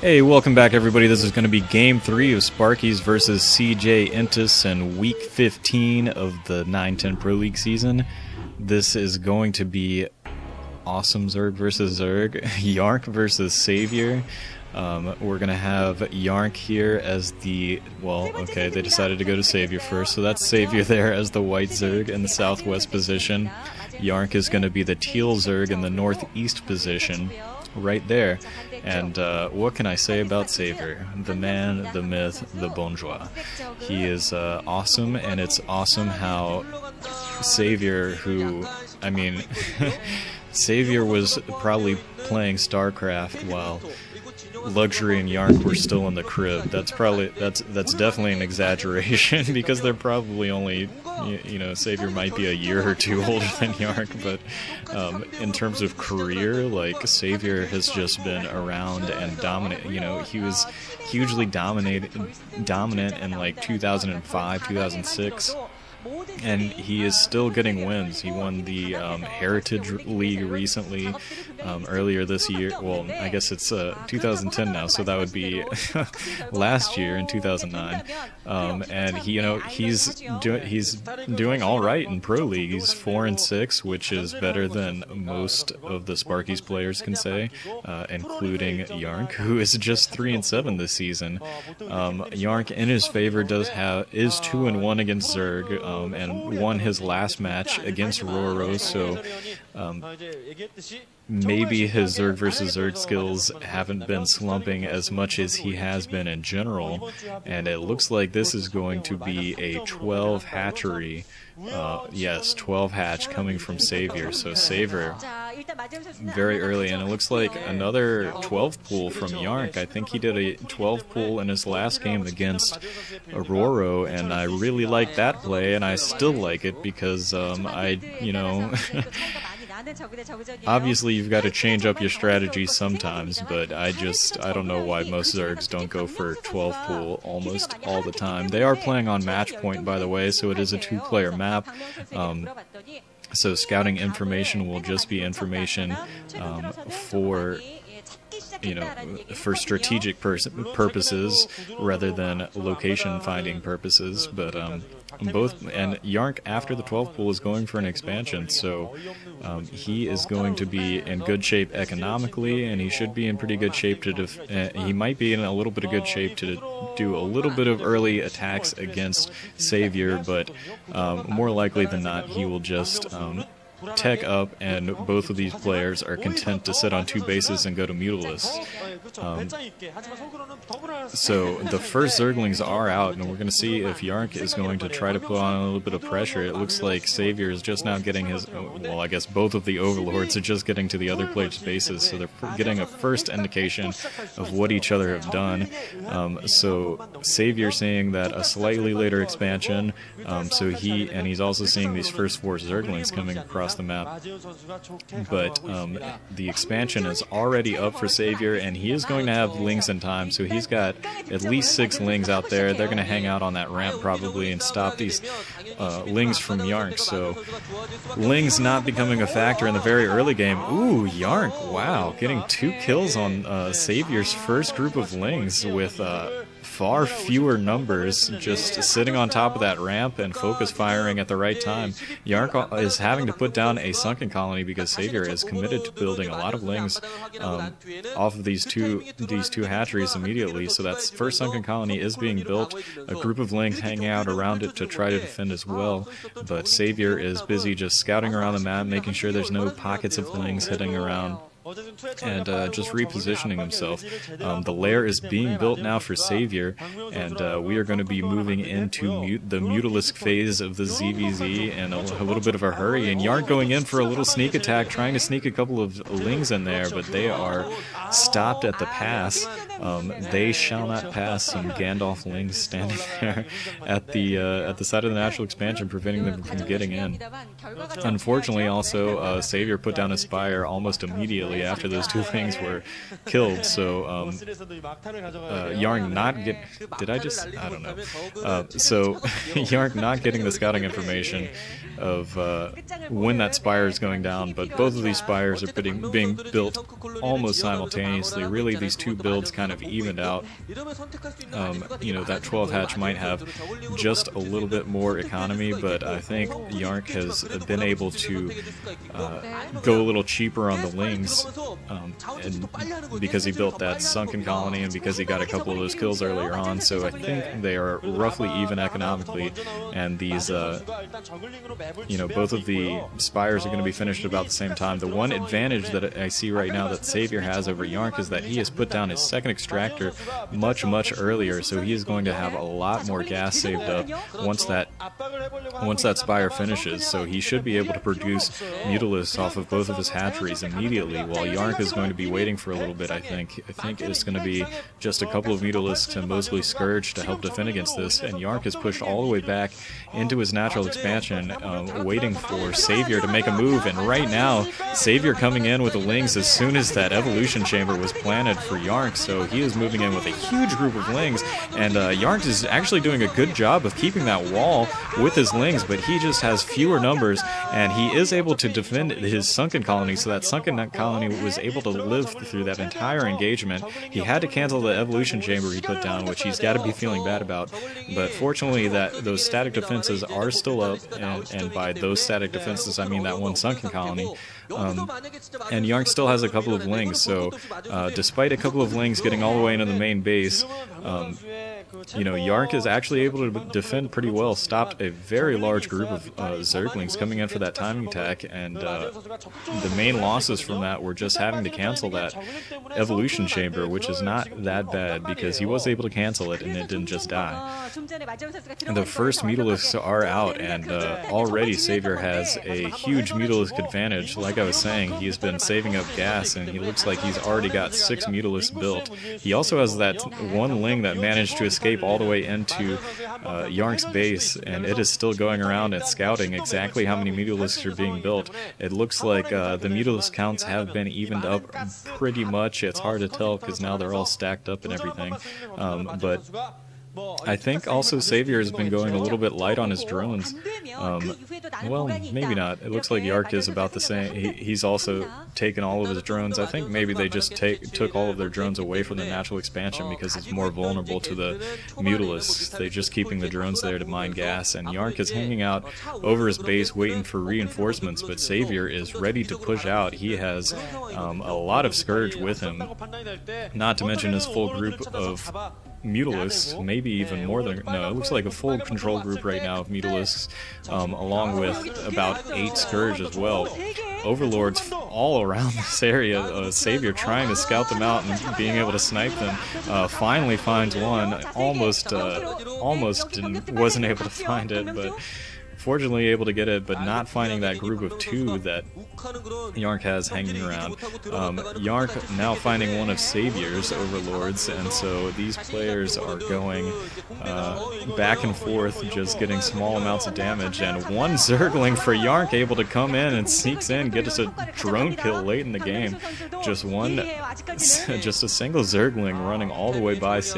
Hey, welcome back everybody. This is going to be Game 3 of Sparkyz versus CJ Entus and Week 15 of the 9-10 Pro League season. This is going to be awesome Zerg versus Zerg, YellOw versus sAviOr. We're going to have YellOw here as the, well, okay, they decided to go to sAviOr first, so that's sAviOr there as the white Zerg in the southwest position. YellOw is going to be the Teal Zerg in the northeast position, right there. And what can I say about sAviOr? The man, the myth, the bonjour. He is awesome, and it's awesome how sAviOr, who, I mean, sAviOr was probably playing StarCraft while Luxury and YellOw were still in the crib. That's definitely an exaggeration because they're probably only, you know, sAviOr might be a year or two older than YellOw, but in terms of career, like, sAviOr has just been around and dominant. You know, he was hugely dominant in like 2005, 2006. And he is still getting wins. He won the Heritage League recently, earlier this year. Well, I guess it's 2010 now, so that would be last year in 2009. And he, you know, he's doing all right in Pro League. He's 4-6, which is better than most of the Sparkyz players can say, including YellOw, who is just 3-7 this season. YellOw, in his favor, is 2-1 against Zerg. And won his last match against Roro, so maybe his Zerg versus Zerg skills haven't been slumping as much as he has been in general, and it looks like this is going to be a 12 hatchery. Yes, 12 hatch coming from sAviOr, so sAviOr very early, and it looks like another 12 pool from YellOw. I think he did a 12 pool in his last game against Roro, and I really like that play, and I still like it because you know, obviously you've got to change up your strategy sometimes, but I don't know why most Zergs don't go for 12 pool almost all the time. They are playing on match point, by the way, so it is a 2-player map. So scouting information will just be information for, you know, for strategic purposes rather than location finding purposes, but both, and YellOw after the 12 pool is going for an expansion, so he is going to be in good shape economically, and he should be in pretty good shape to he might be in a little bit of good shape to do a little bit of early attacks against sAviOr, but more likely than not he will just tech up, and both of these players are content to sit on 2 bases and go to Mutalisks. So the first Zerglings are out, and we're going to see if YellOw is going to try to put on a little bit of pressure. It looks like sAviOr is just now getting his, well, I guess both of the Overlords are just getting to the other players' bases, so they're getting a first indication of what each other have done. So sAviOr seeing that a slightly later expansion, so he's also seeing these first 4 Zerglings coming across the map, but the expansion is already up for sAviOr, and he is going to have Lings in time, so he's got at least 6 Lings out there. They're going to hang out on that ramp probably and stop these Lings from YellOw, so Lings not becoming a factor in the very early game. Ooh, YellOw, wow, getting 2 kills on sAviOr's first group of Lings with far fewer numbers, just sitting on top of that ramp and focus firing at the right time. YellOw is having to put down a sunken colony because sAviOr is committed to building a lot of Lings off of these two hatcheries immediately. So that first sunken colony is being built. A group of Lings hanging out around it to try to defend as well. But sAviOr is busy just scouting around the map, making sure there's no pockets of Lings hitting around, and just repositioning himself. The lair is being built now for sAviOr, and we are going to be moving into the Mutalisk phase of the ZVZ in a little bit of a hurry, and YellOw going in for a little sneak attack, trying to sneak a couple of Lings in there, but they are stopped at the pass. They shall not pass. Some Gandalf Lings standing there at the side of the natural expansion, preventing them from getting in. Unfortunately, also, sAviOr put down a Spire almost immediately, immediately after those two things were killed. So Yarn not get, did I just, I don't know. So Yarn not getting the scouting information of when that spire is going down, but both of these spires are being built almost simultaneously. Really, these two builds kind of evened out. You know, that 12 hatch might have just a little bit more economy, but I think Yarn has been able to go a little cheaper on the lings, and because he built that sunken colony and because he got a couple of those kills earlier on, so I think they are roughly even economically, and these you know, both of the spires are going to be finished at about the same time. The one advantage that I see right now that sAviOr has over Yarn is that he has put down his second extractor much earlier, so he is going to have a lot more gas saved up once that spire finishes, so he should be able to produce Mutalisks off of both of his hatcheries immediately, while Yarn is going to be waiting for a little bit. I think it's going to be just a couple of Mutalisks and mostly Scourge to help defend against this, and Yarn is pushed all the way back into his natural expansion, waiting for sAviOr to make a move, and right now sAviOr coming in with the lings as soon as that evolution chamber was planted for Yarn, so he is moving in with a huge group of lings, and Yarn is actually doing a good job of keeping that wall with his lings, but he just has fewer numbers, and he is able to defend his sunken colony, so that sunken colony was able to live through that entire engagement. He had to cancel the evolution chamber he put down, which he's got to be feeling bad about, but fortunately those static defenses are still up, and by those static defenses I mean that one sunken colony. And Yarn still has a couple of lings, so despite a couple of lings getting all the way into the main base, you know, Yarn is actually able to defend pretty well, stopped a very large group of Zerglings coming in for that timing attack, and the main losses from that were just having to cancel that evolution chamber, which is not that bad because he was able to cancel it and it didn't just die. And the first Mutalisks are out, and already sAviOr has a huge Mutalisk advantage. Like I was saying, he has been saving up gas, and he looks like he's already got 6 Mutalisks built. He also has that one ling that managed to escape all the way into Yarn's base, and it is still going around and scouting exactly how many Mutalisks are being built. It looks like the Mutalisk counts have been evened up pretty much. It's hard to tell because now they're all stacked up and everything, but I think also sAviOr has been going a little bit light on his drones. Well, maybe not. It looks like Yarn is about the same. He's also taken all of his drones. I think maybe they just took all of their drones away from the natural expansion because it's more vulnerable to the Mutalisks. They're just keeping the drones there to mine gas, and Yarn is hanging out over his base waiting for reinforcements, but sAviOr is ready to push out. He has a lot of Scourge with him, not to mention his full group of Mutalisks, maybe even more than, no, it looks like a full control group right now of Mutalisks, along with about 8 Scourge as well. Overlords all around this area, sAviOr trying to scout them out and being able to snipe them, finally finds one, almost wasn't able to find it, but fortunately able to get it, but not finding that group of 2 that Yarn has hanging around. Yarn now finding one of sAviOr's overlords, and so these players are going back and forth, just getting small amounts of damage, and one Zergling for Yarn able to come in and sneaks in, get us a drone kill late in the game. Just a single Zergling running all the way by sAviOr.